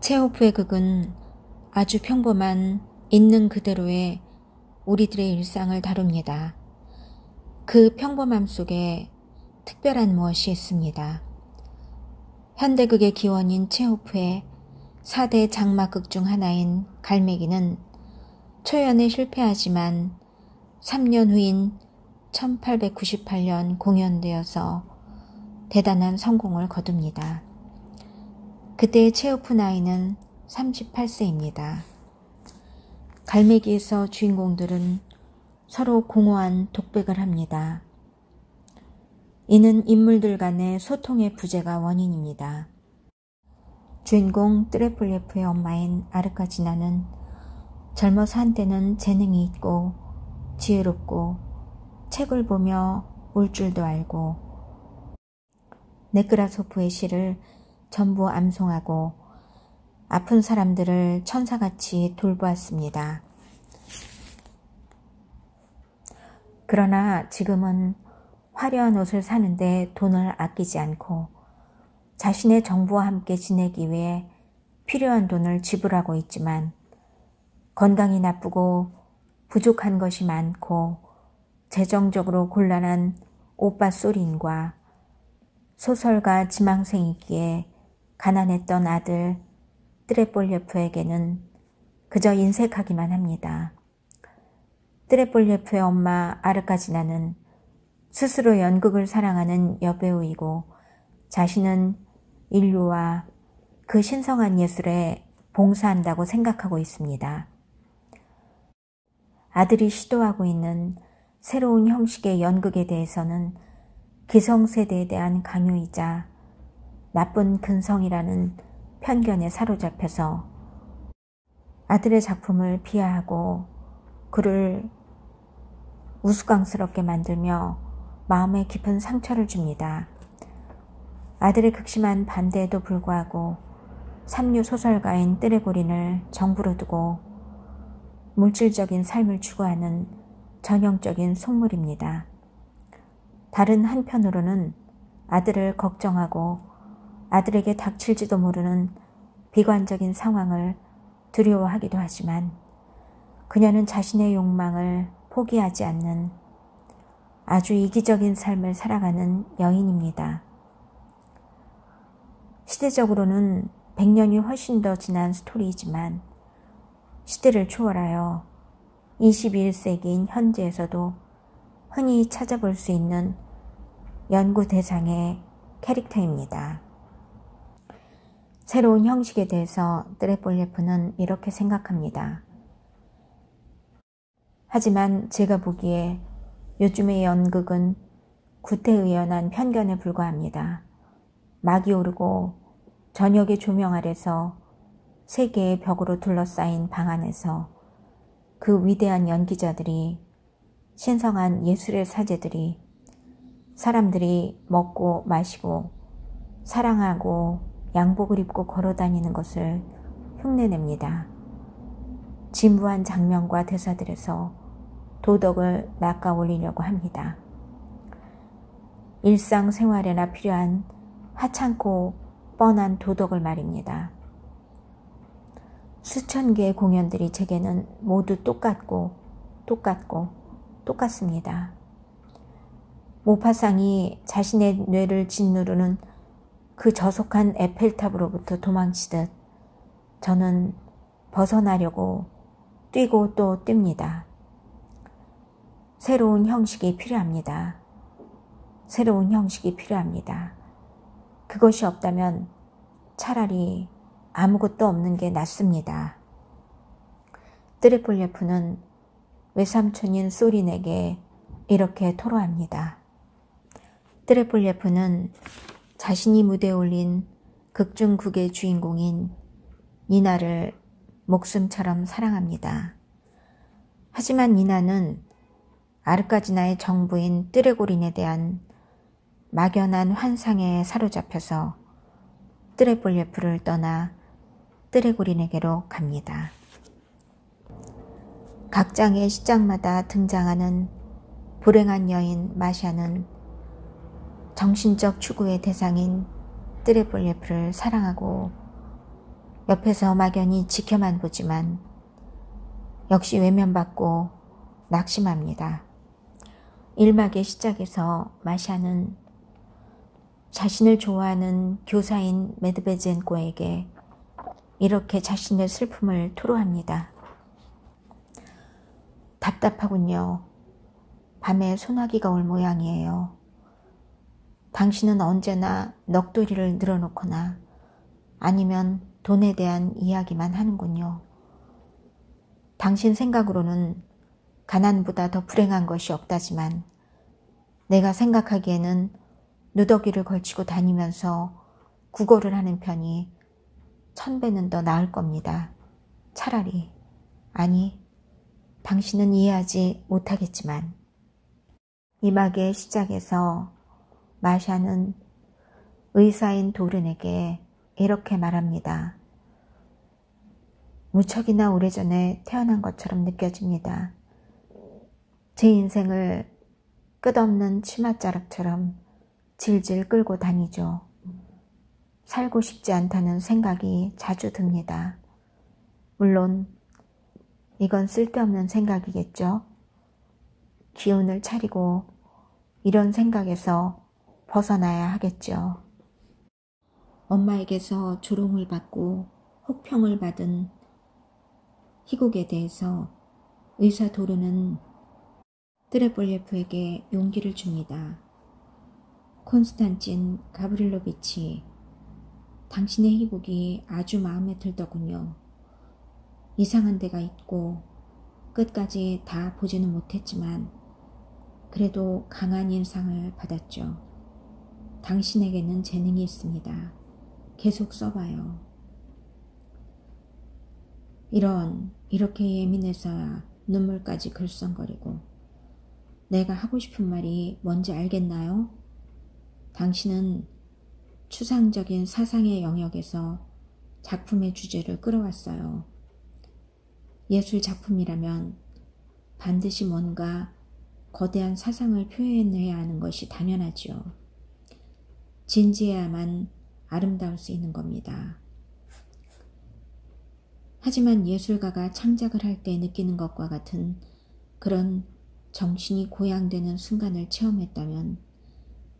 체호프의 극은 아주 평범한 있는 그대로의 우리들의 일상을 다룹니다. 그 평범함 속에 특별한 무엇이 있습니다. 현대극의 기원인 체호프의 4대 장막극 중 하나인 갈매기는 초연에 실패하지만 3년 후인 1898년 공연되어서 대단한 성공을 거둡니다. 그때의 체호프 나이는 38세입니다. 갈매기에서 주인공들은 서로 공허한 독백을 합니다. 이는 인물들 간의 소통의 부재가 원인입니다. 주인공 뜨레폴예프의 엄마인 아르카지나는 젊어서 한때는 재능이 있고 지혜롭고 책을 보며 울 줄도 알고 네크라소프의 시를 전부 암송하고 아픈 사람들을 천사같이 돌보았습니다. 그러나 지금은 화려한 옷을 사는데 돈을 아끼지 않고 자신의 정부와 함께 지내기 위해 필요한 돈을 지불하고 있지만 건강이 나쁘고 부족한 것이 많고 재정적으로 곤란한 오빠 소린과 소설가 지망생이기에 가난했던 아들 뜨레폴예프에게는 그저 인색하기만 합니다. 뜨레폴예프의 엄마 아르카지나는 스스로 연극을 사랑하는 여배우이고 자신은 인류와 그 신성한 예술에 봉사한다고 생각하고 있습니다. 아들이 시도하고 있는 새로운 형식의 연극에 대해서는 기성세대에 대한 강요이자 나쁜 근성이라는 편견에 사로잡혀서 아들의 작품을 비하하고 그를 우스꽝스럽게 만들며 마음에 깊은 상처를 줍니다. 아들의 극심한 반대에도 불구하고 삼류 소설가인 뜨레고린을 정부로 두고 물질적인 삶을 추구하는 전형적인 속물입니다. 다른 한편으로는 아들을 걱정하고 아들에게 닥칠지도 모르는 비관적인 상황을 두려워하기도 하지만 그녀는 자신의 욕망을 포기하지 않는 아주 이기적인 삶을 살아가는 여인입니다. 시대적으로는 100년이 훨씬 더 지난 스토리이지만 시대를 초월하여 21세기인 현재에서도 흔히 찾아볼 수 있는 연구 대상의 캐릭터입니다. 새로운 형식에 대해서 뜨레폴예프는 이렇게 생각합니다. 하지만 제가 보기에 요즘의 연극은 구태의연한 편견에 불과합니다. 막이 오르고 저녁의 조명 아래서 세 개의 벽으로 둘러싸인 방 안에서 그 위대한 연기자들이, 신성한 예술의 사제들이, 사람들이 먹고 마시고 사랑하고 양복을 입고 걸어다니는 것을 흉내냅니다. 진부한 장면과 대사들에서 도덕을 낚아올리려고 합니다. 일상생활에나 필요한 하찮고 뻔한 도덕을 말입니다. 수천 개의 공연들이 제게는 모두 똑같습니다. 모파상이 자신의 뇌를 짓누르는 그 저속한 에펠탑으로부터 도망치듯 저는 벗어나려고 뛰고 또 뜁니다. 새로운 형식이 필요합니다. 새로운 형식이 필요합니다. 그것이 없다면 차라리 아무것도 없는 게 낫습니다. 뜨레폴예프는 외삼촌인 소린에게 이렇게 토로합니다. 뜨레폴예프는 자신이 무대에 올린 극 중 극의 주인공인 니나를 목숨처럼 사랑합니다. 하지만 니나는 아르카지나의 정부인 뜨레고린에 대한 막연한 환상에 사로잡혀서 뜨레폴예프를 떠나 뜨레고린에게로 갑니다. 각 장의 시장마다 등장하는 불행한 여인 마샤는 정신적 추구의 대상인 뜨레폴예프를 사랑하고 옆에서 막연히 지켜만 보지만 역시 외면받고 낙심합니다. 1막의 시작에서 마샤는 자신을 좋아하는 교사인 메드베젠코에게 이렇게 자신의 슬픔을 토로합니다. 답답하군요. 밤에 소나기가 올 모양이에요. 당신은 언제나 넋두리를 늘어놓거나 아니면 돈에 대한 이야기만 하는군요. 당신 생각으로는 가난보다 더 불행한 것이 없다지만 내가 생각하기에는 누더기를 걸치고 다니면서 구걸을 하는 편이 1000배는 더 나을 겁니다. 차라리. 아니, 당신은 이해하지 못하겠지만. 2막의 시작에서 마샤는 의사인 도른에게 이렇게 말합니다. 무척이나 오래전에 태어난 것처럼 느껴집니다. 제 인생을 끝없는 치맛자락처럼 질질 끌고 다니죠. 살고 싶지 않다는 생각이 자주 듭니다. 물론 이건 쓸데없는 생각이겠죠. 기운을 차리고 이런 생각에서 벗어나야 하겠죠. 엄마에게서 조롱을 받고 혹평을 받은 희곡에 대해서 의사 도르는 트레볼예프에게 용기를 줍니다. 콘스탄틴 가브릴로비치, 당신의 희곡이 아주 마음에 들더군요. 이상한 데가 있고 끝까지 다 보지는 못했지만 그래도 강한 인상을 받았죠. 당신에게는 재능이 있습니다. 계속 써봐요. 이렇게 예민해서야 눈물까지 글썽거리고 내가 하고 싶은 말이 뭔지 알겠나요? 당신은 추상적인 사상의 영역에서 작품의 주제를 끌어왔어요. 예술 작품이라면 반드시 뭔가 거대한 사상을 표현해야 하는 것이 당연하지요. 진지해야만 아름다울 수 있는 겁니다. 하지만 예술가가 창작을 할 때 느끼는 것과 같은 그런 정신이 고양되는 순간을 체험했다면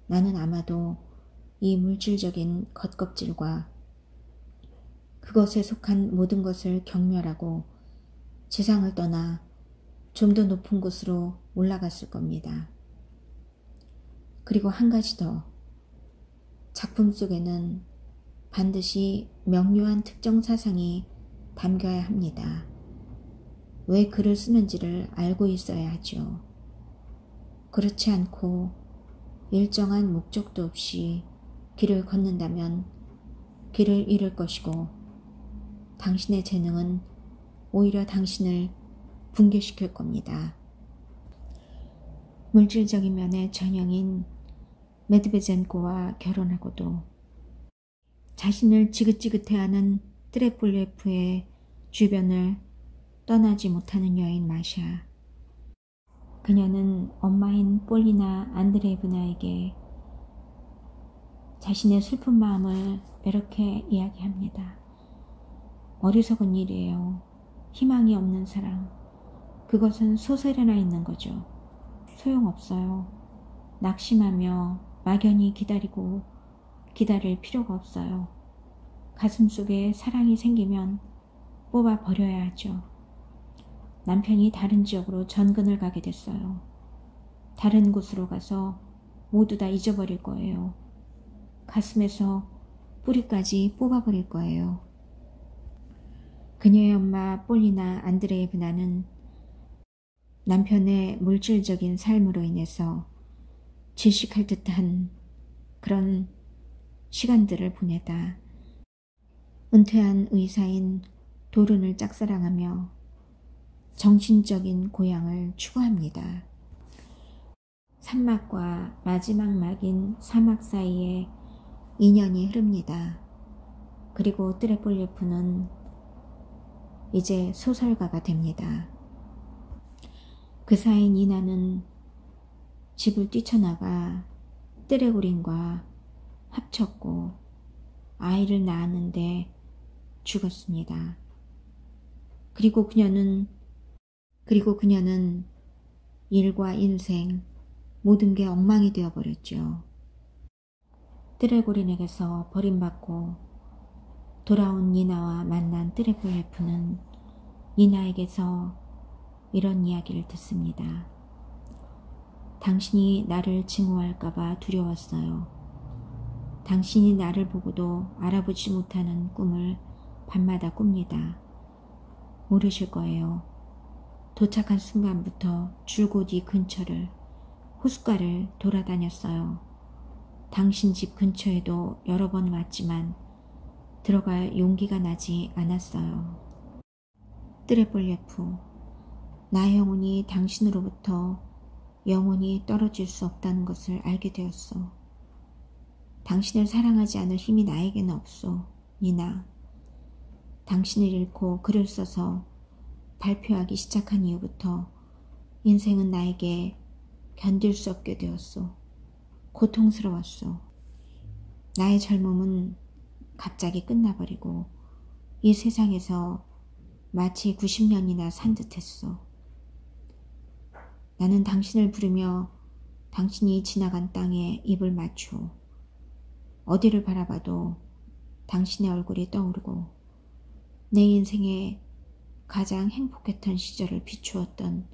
나는 아마도 이 물질적인 겉껍질과 그것에 속한 모든 것을 경멸하고 지상을 떠나 좀 더 높은 곳으로 올라갔을 겁니다. 그리고 한 가지 더, 작품 속에는 반드시 명료한 특정 사상이 담겨야 합니다. 왜 글을 쓰는지를 알고 있어야 하죠. 그렇지 않고 일정한 목적도 없이 길을 걷는다면 길을 잃을 것이고 당신의 재능은 오히려 당신을 붕괴시킬 겁니다. 물질적인 면의 전형인 메드베젠코와 결혼하고도 자신을 지긋지긋해하는 트레폴예프의 주변을 떠나지 못하는 여인 마샤. 그녀는 엄마인 폴리나 안드레이브나에게 자신의 슬픈 마음을 이렇게 이야기합니다. 어리석은 일이에요. 희망이 없는 사랑. 그것은 소설에나 있는 거죠. 소용없어요. 낙심하며 막연히 기다리고 기다릴 필요가 없어요. 가슴속에 사랑이 생기면 뽑아 버려야 하죠. 남편이 다른 지역으로 전근을 가게 됐어요. 다른 곳으로 가서 모두 다 잊어버릴 거예요. 가슴에서 뿌리까지 뽑아버릴 거예요. 그녀의 엄마 폴리나 안드레이브나는 남편의 물질적인 삶으로 인해서 질식할 듯한 그런 시간들을 보내다 은퇴한 의사인 도른을 짝사랑하며 정신적인 고향을 추구합니다. 3막과 마지막 막인 4막 사이에 2년이 흐릅니다. 그리고 트레폴예프는 이제 소설가가 됩니다. 그 사이 니나는 집을 뛰쳐나가 뜨레고린과 합쳤고 아이를 낳았는데 죽었습니다. 그리고 그녀는 일과 인생 모든 게 엉망이 되어버렸죠. 뜨레고린에게서 버림받고 돌아온 니나와 만난 뜨레볼레프는 니나에게서 이런 이야기를 듣습니다. 당신이 나를 증오할까봐 두려웠어요. 당신이 나를 보고도 알아보지 못하는 꿈을 밤마다 꿉니다. 모르실 거예요. 도착한 순간부터 줄곧 이 근처를 호숫가를 돌아다녔어요. 당신 집 근처에도 여러 번 왔지만 들어갈 용기가 나지 않았어요. 뜨레볼예프, 나의 영혼이 당신으로부터 영원히 떨어질 수 없다는 것을 알게 되었어. 당신을 사랑하지 않을 힘이 나에게는 없소, 니나. 당신을 잃고 글을 써서 발표하기 시작한 이후부터 인생은 나에게 견딜 수 없게 되었소. 고통스러웠소. 나의 젊음은 갑자기 끝나버리고 이 세상에서 마치 90년이나 산 듯했소. 나는 당신을 부르며 당신이 지나간 땅에 입을 맞추어 어디를 바라봐도 당신의 얼굴이 떠오르고 내 인생에 가장 행복했던 시절을 비추었던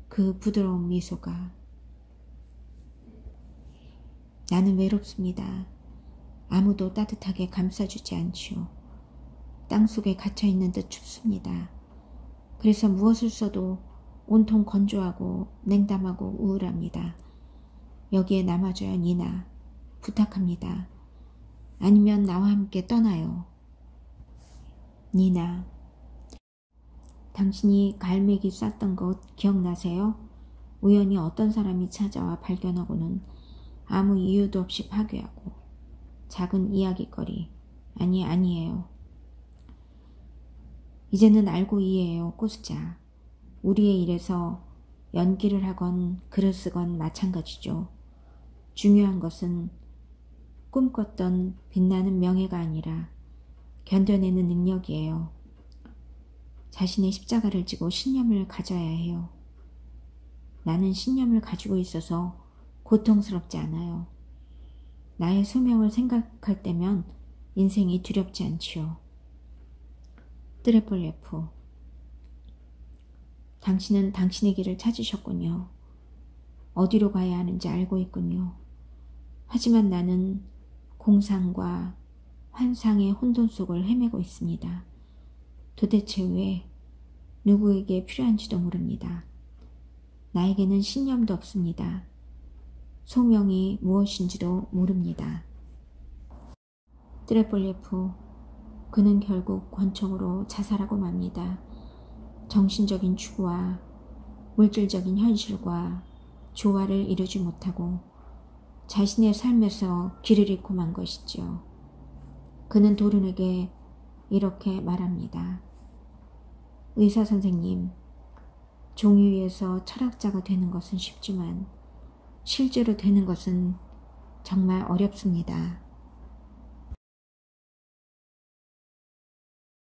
그 부드러운 미소가. 나는 외롭습니다. 아무도 따뜻하게 감싸주지 않지요. 땅속에 갇혀있는 듯 춥습니다. 그래서 무엇을 써도 온통 건조하고 냉담하고 우울합니다. 여기에 남아줘요, 니나. 부탁합니다. 아니면 나와 함께 떠나요. 니나. 당신이 갈매기 쌌던 것 기억나세요? 우연히 어떤 사람이 찾아와 발견하고는 아무 이유도 없이 파괴하고 작은 이야기거리. 아니에요. 이제는 알고 이해해요, 꼬스자. 우리의 일에서 연기를 하건 글을 쓰건 마찬가지죠. 중요한 것은 꿈꿨던 빛나는 명예가 아니라 견뎌내는 능력이에요. 자신의 십자가를 지고 신념을 가져야 해요. 나는 신념을 가지고 있어서 고통스럽지 않아요. 나의 소명을 생각할 때면 인생이 두렵지 않지요. 뜨레볼예프, 당신은 당신의 길을 찾으셨군요. 어디로 가야 하는지 알고 있군요. 하지만 나는 공상과 환상의 혼돈 속을 헤매고 있습니다. 도대체 왜 누구에게 필요한지도 모릅니다. 나에게는 신념도 없습니다. 소명이 무엇인지도 모릅니다. 뜨레볼예프, 그는 결국 권총으로 자살하고 맙니다. 정신적인 추구와 물질적인 현실과 조화를 이루지 못하고 자신의 삶에서 길을 잃고 만 것이지요. 그는 도른에게 이렇게 말합니다. 의사 선생님, 종이 위에서 철학자가 되는 것은 쉽지만 실제로 되는 것은 정말 어렵습니다.